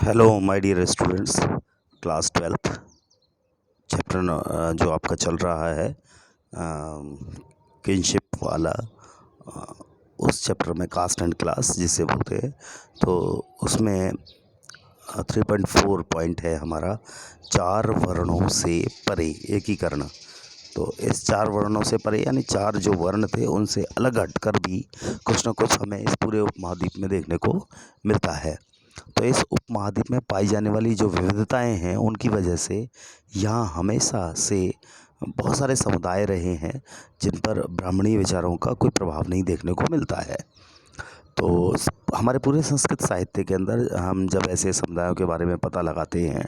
Hello my dear students. Class 12th chapter जो आपका चल रहा है किनशिप वाला, अ, उस चैप्टर में कास्ट एंड क्लास जिसे बोलते हैं, तो उसमें 3.4 पॉइंट है हमारा, चार वर्णों से परे एकीकरण। तो इस चार वर्णों से परे यानी चार जो वर्ण थे उनसे अलग हटकर भी कुछ ना कुछ हमें इस पूरे उपमहाद्वीप में देखने को मिलता है। तो इस उपमहाद्वीप में पाई जाने वाली जो विविधताएं हैं उनकी वजह से यहाँ हमेशा से बहुत सारे समुदाय रहे हैं जिन पर ब्राह्मणीय विचारों का कोई प्रभाव नहीं देखने को मिलता है। तो हमारे पूरे संस्कृत साहित्य के अंदर हम जब ऐसे समुदायों के बारे में पता लगाते हैं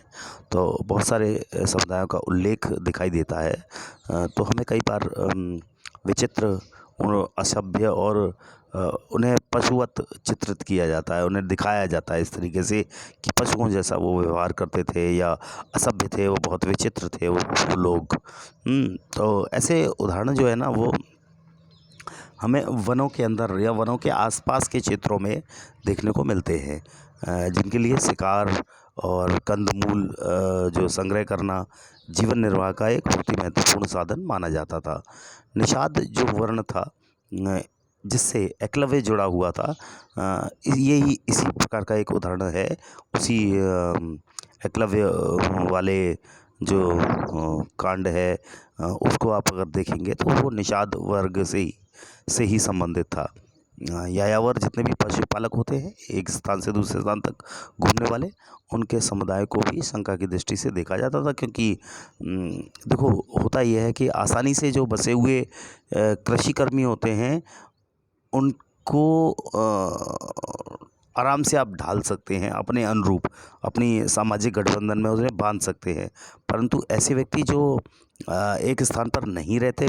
तो बहुत सारे समुदायों का उल्लेख दिखाई देता है। तो हमें कई बार विचित्र, असभ्य और उन्हें पशुवत चित्रित किया जाता है, उन्हें दिखाया जाता है इस तरीके से कि पशुओं जैसा वो व्यवहार करते थे या असभ्य थे, वो बहुत विचित्र थे वो लोग। तो ऐसे उदाहरण जो है ना वो हमें वनों के अंदर या वनों के आसपास के क्षेत्रों में देखने को मिलते हैं, जिनके लिए शिकार और कंदमूल जो संग्रह करना जीवन निर्वाह का एक बहुत ही महत्वपूर्ण साधन माना जाता था। निषाद जो वर्ण था, जिससे एकलव्य जुड़ा हुआ था, यही इसी प्रकार का एक उदाहरण है। उसी एकलव्य वाले जो कांड है, उसको आप अगर देखेंगे तो वो निषाद वर्ग से ही संबंधित था। यायावर जितने भी पशुपालक होते हैं एक स्थान से दूसरे स्थान तक घूमने वाले, उनके समुदाय को भी शंका की दृष्टि से देखा जाता था, क्योंकि देखो होता यह है कि आसानी से जो बसे हुए कृषि कर्मी होते हैं उनको आराम से आप ढाल सकते हैं अपने अनुरूप, अपनी सामाजिक गठबंधन में उन्हें बांध सकते हैं। परंतु ऐसे व्यक्ति जो एक स्थान पर नहीं रहते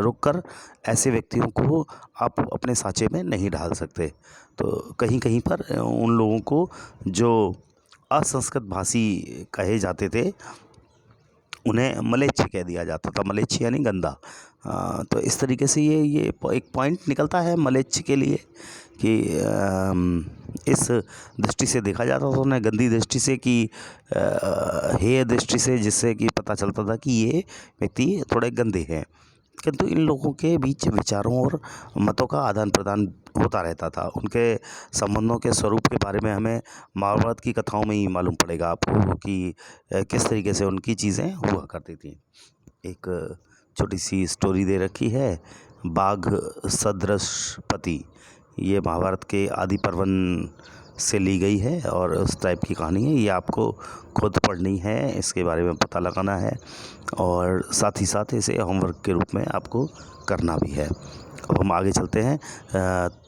रुककर, ऐसे व्यक्तियों को आप अपने साँचे में नहीं ढाल सकते। तो कहीं कहीं पर उन लोगों को जो असंस्कृत भाषी कहे जाते थे उन्हें मलेच्छ कह दिया जाता था। मलेच्छ यानी गंदा। तो इस तरीके से ये एक पॉइंट निकलता है मलेच्छ के लिए कि इस दृष्टि से देखा जाता था उन्हें, गंदी दृष्टि से कि हेय दृष्टि से, जिससे कि पता चलता था कि ये व्यक्ति थोड़े गंदे हैं। किंतु इन लोगों के बीच विचारों और मतों का आदान प्रदान होता रहता था। उनके संबंधों के स्वरूप के बारे में हमें महाभारत की कथाओं में ही मालूम पड़ेगा आपको कि किस तरीके से उनकी चीज़ें हुआ करती थी। एक छोटी सी स्टोरी दे रखी है, बाघ सदृश पति। ये महाभारत के आदि पर्वन से ली गई है और उस टाइप की कहानी है। ये आपको खुद पढ़नी है, इसके बारे में पता लगाना है और साथ ही साथ इसे होमवर्क के रूप में आपको करना भी है। अब हम आगे चलते हैं,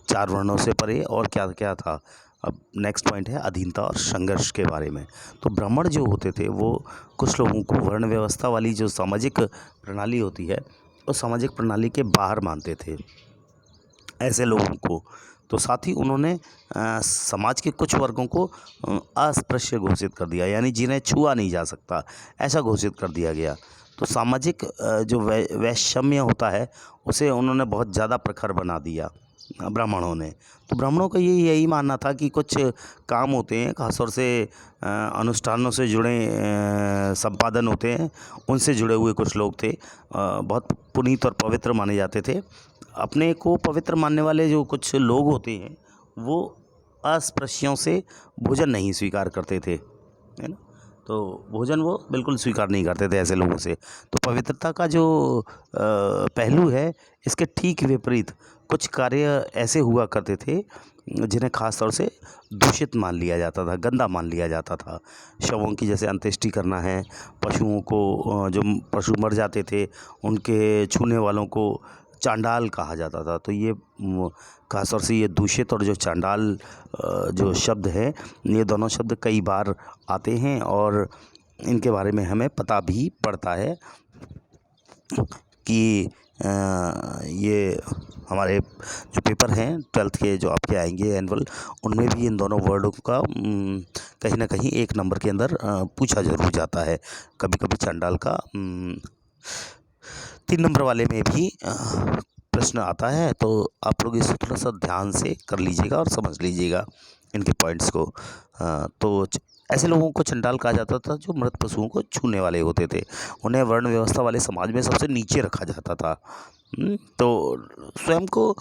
चार वर्णों से परे और क्या क्या था। अब नेक्स्ट पॉइंट है अधीनता और संघर्ष के बारे में। तो ब्राह्मण जो होते थे वो कुछ लोगों को वर्ण व्यवस्था वाली जो सामाजिक प्रणाली होती है उस सामाजिक प्रणाली के बाहर मानते थे ऐसे लोगों को। तो साथ ही उन्होंने समाज के कुछ वर्गों को अस्पृश्य घोषित कर दिया, यानी जिन्हें छुआ नहीं जा सकता ऐसा घोषित कर दिया गया। तो सामाजिक जो वैषम्य होता है उसे उन्होंने बहुत ज़्यादा प्रखर बना दिया ब्राह्मणों ने। तो ब्राह्मणों का यही मानना था कि कुछ काम होते हैं खासतौर से अनुष्ठानों से जुड़े, संपादन होते हैं उनसे जुड़े हुए कुछ लोग थे, बहुत पुनीत और पवित्र माने जाते थे। अपने को पवित्र मानने वाले जो कुछ लोग होते हैं वो अस्पृश्यों से भोजन नहीं स्वीकार करते थे, है ना। तो भोजन वो बिल्कुल स्वीकार नहीं करते थे ऐसे लोगों से। तो पवित्रता का जो पहलू है इसके ठीक विपरीत कुछ कार्य ऐसे हुआ करते थे जिन्हें खास तौर से दूषित मान लिया जाता था, गंदा मान लिया जाता था। शवों की जैसे अंत्येष्टि करना है, पशुओं को, जो पशु मर जाते थे उनके छूने वालों को चांडाल कहा जाता था। तो ये खास तौर से ये दूषित और जो चांडाल जो शब्द है, ये दोनों शब्द कई बार आते हैं और इनके बारे में हमें पता भी पड़ता है कि ये हमारे जो पेपर हैं 12th के जो आपके आएंगे एनुअल, उनमें भी इन दोनों वर्डों का कहीं ना कहीं एक नंबर के अंदर पूछा जरूर जाता है। कभी कभी चांडाल का 3 नंबर वाले में भी प्रश्न आता है। तो आप लोग इसे थोड़ा सा ध्यान से कर लीजिएगा और समझ लीजिएगा। इनके पॉइंट्स को। तो ऐसे लोगों को चंडाल कहा जाता था जो मृत पशुओं को छूने वाले होते थे। उन्हें वर्ण व्यवस्था वाले समाज में सबसे नीचे रखा जाता था। तो स्वयं को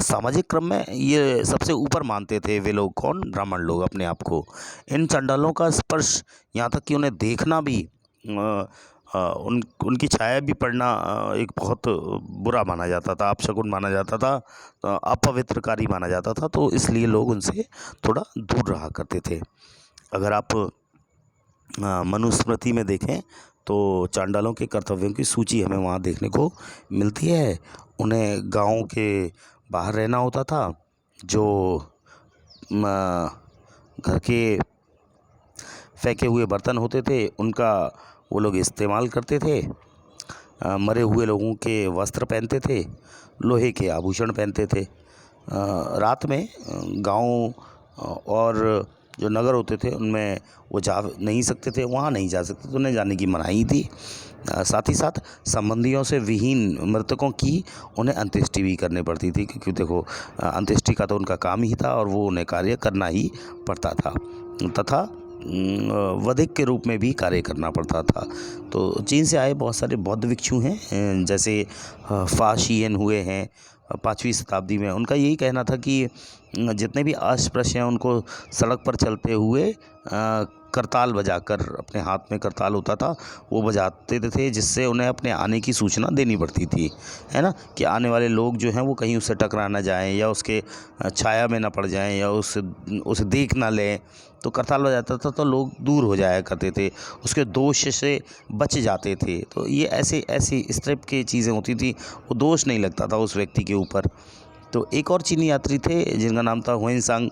सामाजिक क्रम में ये सबसे ऊपर मानते थे वे लोग। कौन? ब्राह्मण लोग अपने आप को। इन चंडालों का स्पर्श, यहाँ तक कि उन्हें देखना भी, उनकी छाया भी पड़ना एक बहुत बुरा माना जाता था, अपशकुन माना जाता था, अपवित्रकारी माना जाता था। तो इसलिए लोग उनसे थोड़ा दूर रहा करते थे। अगर आप मनुस्मृति में देखें तो चांडालों के कर्तव्यों की सूची हमें वहाँ देखने को मिलती है। उन्हें गाँव के बाहर रहना होता था। जो घर के फेंके हुए बर्तन होते थे उनका वो लोग इस्तेमाल करते थे। मरे हुए लोगों के वस्त्र पहनते थे, लोहे के आभूषण पहनते थे। रात में गाँव और जो नगर होते थे उनमें वो जा नहीं सकते थे, वहाँ नहीं जा सकते थे, उन्हें जाने की मनाही थी। साथ ही साथ संबंधियों से विहीन मृतकों की उन्हें अंत्येष्टि भी करनी पड़ती थी, क्योंकि देखो अंत्येष्टि का तो उनका काम ही था और वो उन्हें कार्य करना ही पड़ता था, तथा वधिक के रूप में भी कार्य करना पड़ता था। तो चीन से आए बहुत सारे बौद्ध भिक्षु हैं, जैसे फा शियन हुए हैं 5वीं शताब्दी में। उनका यही कहना था कि जितने भी अस्पृश्य हैं उनको सड़क पर चलते हुए करताल बजाकर, अपने हाथ में करताल होता था वो बजाते थे, जिससे उन्हें अपने आने की सूचना देनी पड़ती थी, है ना, कि आने वाले लोग जो हैं वो कहीं उससे टकरा ना जाएं या उसके छाया में ना पड़ जाएं या उसे देख ना लें। तो करताल बजाता था तो लोग दूर हो जाया करते थे, उसके दोष से बच जाते थे। तो ये ऐसे ऐसी इस टाइप की चीज़ें होती थी, वो दोष नहीं लगता था उस व्यक्ति के ऊपर। तो एक और चीनी यात्री थे जिनका नाम था हुएनसांग,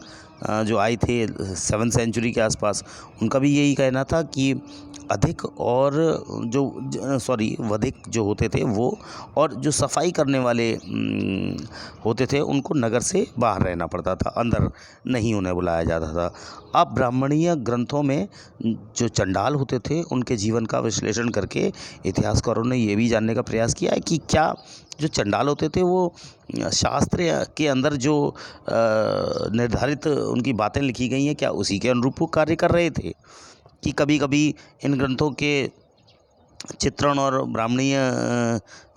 जो आए थे 7वीं सेंचुरी के आसपास। उनका भी यही कहना था कि अधिक और वधिक जो होते थे वो, और जो सफाई करने वाले होते थे उनको नगर से बाहर रहना पड़ता था, अंदर नहीं उन्हें बुलाया जाता था। अब ब्राह्मणीय ग्रंथों में जो चंडाल होते थे उनके जीवन का विश्लेषण करके इतिहासकारों ने ये भी जानने का प्रयास किया है कि क्या जो चंडाल होते थे वो शास्त्र के अंदर जो निर्धारित उनकी बातें लिखी गई हैं, क्या उसी के अनुरूप वो कार्य कर रहे थे, कि कभी कभी इन ग्रंथों के चित्रण और ब्राह्मणीय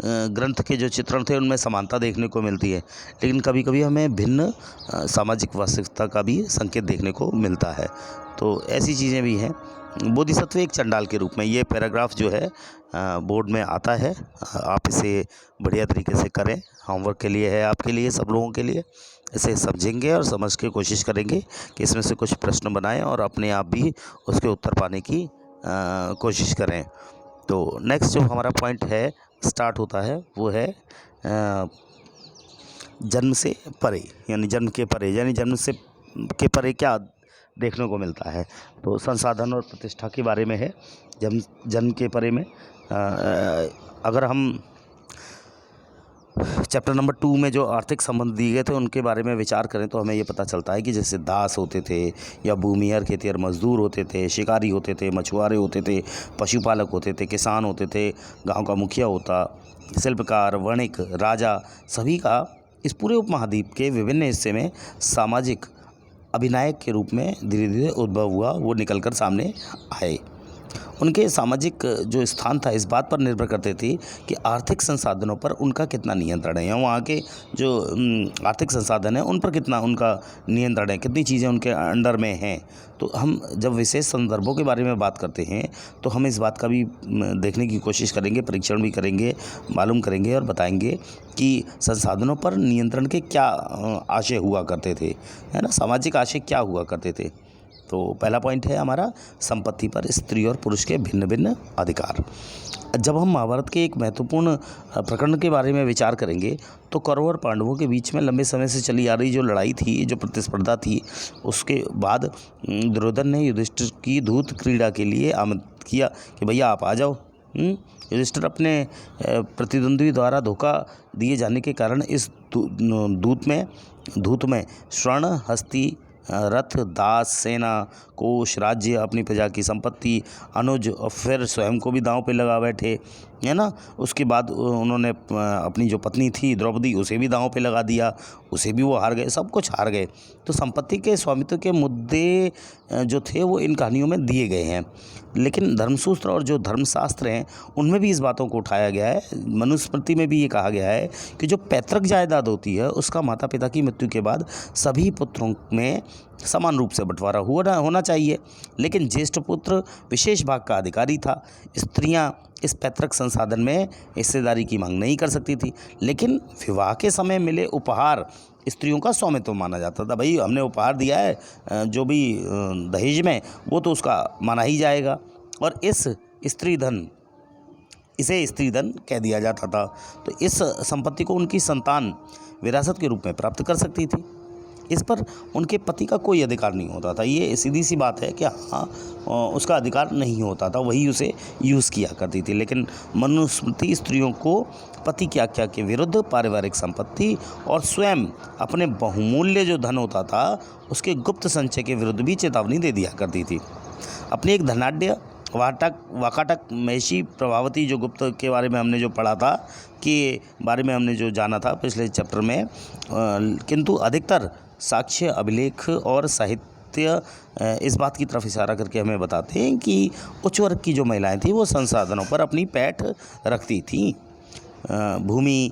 ग्रंथ के जो चित्रण थे उनमें समानता देखने को मिलती है, लेकिन कभी कभी हमें भिन्न सामाजिक वास्तविकता का भी संकेत देखने को मिलता है। तो ऐसी चीज़ें भी हैं। बोधिसत्व एक चंडाल के रूप में, ये पैराग्राफ जो है बोर्ड में आता है। आप इसे बढ़िया तरीके से करें, होमवर्क के लिए है, आपके लिए, सब लोगों के लिए। इसे समझेंगे और समझ के कोशिश करेंगे कि इसमें से कुछ प्रश्न बनाएं और अपने आप भी उसके उत्तर पाने की कोशिश करें। तो नेक्स्ट जो हमारा पॉइंट है स्टार्ट होता है वो है जन्म से परे, यानी जन्म के परे, यानी जन्म से के परे क्या देखने को मिलता है। तो संसाधन और प्रतिष्ठा के बारे में है जन्म के परे में। अगर हम चैप्टर नंबर 2 में जो आर्थिक संबंध दिए गए थे उनके बारे में विचार करें तो हमें ये पता चलता है कि जैसे दास होते थे या भूमिहर, खेतिहर मजदूर होते थे, शिकारी होते थे, मछुआरे होते थे, पशुपालक होते थे, किसान होते थे, गांव का मुखिया होता, शिल्पकार, वणिक, राजा, सभी का इस पूरे उपमहाद्वीप के विभिन्न हिस्से में सामाजिक अभिनायक के रूप में धीरे धीरे उद्भव हुआ, वो निकलकर सामने आए। उनके सामाजिक जो स्थान था इस बात पर निर्भर करते थे कि आर्थिक संसाधनों पर उनका कितना नियंत्रण है, या वहाँ के जो आर्थिक संसाधन है उन पर कितना उनका नियंत्रण है, कितनी चीज़ें उनके अंडर में हैं। तो हम जब विशेष संदर्भों के बारे में बात करते हैं तो हम इस बात का भी देखने की कोशिश करेंगे, परीक्षण भी करेंगे, मालूम करेंगे और बताएंगे कि संसाधनों पर नियंत्रण के क्या आशय हुआ करते थे, है ना, सामाजिक आशय क्या हुआ करते थे। तो पहला पॉइंट है हमारा संपत्ति पर स्त्री और पुरुष के भिन्न भिन्न अधिकार। जब हम महाभारत के एक महत्वपूर्ण प्रकरण के बारे में विचार करेंगे तो कौरवों और पांडवों के बीच में लंबे समय से चली आ रही जो लड़ाई थी, जो प्रतिस्पर्धा थी, उसके बाद दुर्योधन ने युधिष्ठिर की दूत क्रीड़ा के लिए आमंत्रित किया कि भैया आप आ जाओ। युधिष्ठिर अपने प्रतिद्वंद्वी द्वारा धोखा दिए जाने के कारण इस दूत में स्वर्ण, हस्ती, रथ, दास, सेना, कोष, राज्य, अपनी प्रजा की संपत्ति, अनुज और फिर स्वयं को भी दांव पे लगा बैठे। है ना। उसके बाद उन्होंने अपनी जो पत्नी थी द्रौपदी, उसे भी दांव पे लगा दिया, उसे भी वो हार गए, सब कुछ हार गए। तो संपत्ति के स्वामित्व के मुद्दे जो थे वो इन कहानियों में दिए गए हैं। लेकिन धर्मसूत्र और जो धर्मशास्त्र हैं उनमें भी इस बातों को उठाया गया है। मनुस्मृति में भी ये कहा गया है कि जो पैतृक जायदाद होती है उसका माता पिता की मृत्यु के बाद सभी पुत्रों में समान रूप से बंटवारा होना चाहिए। लेकिन ज्येष्ठ पुत्र विशेष भाग का अधिकारी था। स्त्रियां इस पैतृक संसाधन में हिस्सेदारी की मांग नहीं कर सकती थी। लेकिन विवाह के समय मिले उपहार स्त्रियों का स्वामित्व माना जाता था। भाई हमने उपहार दिया है, जो भी दहेज में, वो तो उसका माना ही जाएगा। और इसे स्त्री धन कह दिया जाता था। तो इस संपत्ति को उनकी संतान विरासत के रूप में प्राप्त कर सकती थी। इस पर उनके पति का कोई अधिकार नहीं होता था। ये सीधी सी बात है कि हाँ, उसका अधिकार नहीं होता था, वही उसे यूज़ किया करती थी। लेकिन मनुस्मृति स्त्रियों को पति की आज्ञा के विरुद्ध पारिवारिक संपत्ति और स्वयं अपने बहुमूल्य जो धन होता था उसके गुप्त संचय के विरुद्ध भी चेतावनी दे दिया करती थी। अपनी एक धनाढ्य वाकाटक महिषी प्रभावती जो गुप्त के बारे में हमने जो पढ़ा था, कि बारे में हमने जो जाना था पिछले चैप्टर में, किंतु अधिकतर साक्ष्य, अभिलेख और साहित्य इस बात की तरफ इशारा करके हमें बताते हैं कि उच्च वर्ग की जो महिलाएं थीं वो संसाधनों पर अपनी पैठ रखती थीं। भूमि,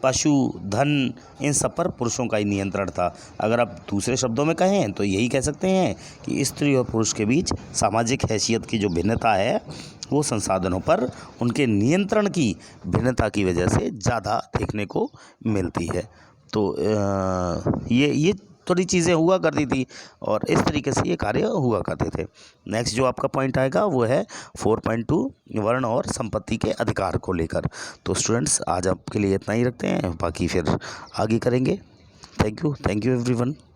पशु, धन, इन सब पर पुरुषों का ही नियंत्रण था। अगर आप दूसरे शब्दों में कहें तो यही कह सकते हैं कि स्त्री और पुरुष के बीच सामाजिक हैसियत की जो भिन्नता है वो संसाधनों पर उनके नियंत्रण की भिन्नता की वजह से ज़्यादा देखने को मिलती है। तो ये थोड़ी चीज़ें हुआ करती थी और इस तरीके से ये कार्य हुआ करते थे। नेक्स्ट जो आपका पॉइंट आएगा वो है 4.2 वर्ण और संपत्ति के अधिकार को लेकर। तो स्टूडेंट्स आज आपके लिए इतना ही रखते हैं, बाकी फिर आगे करेंगे। Thank you everyone.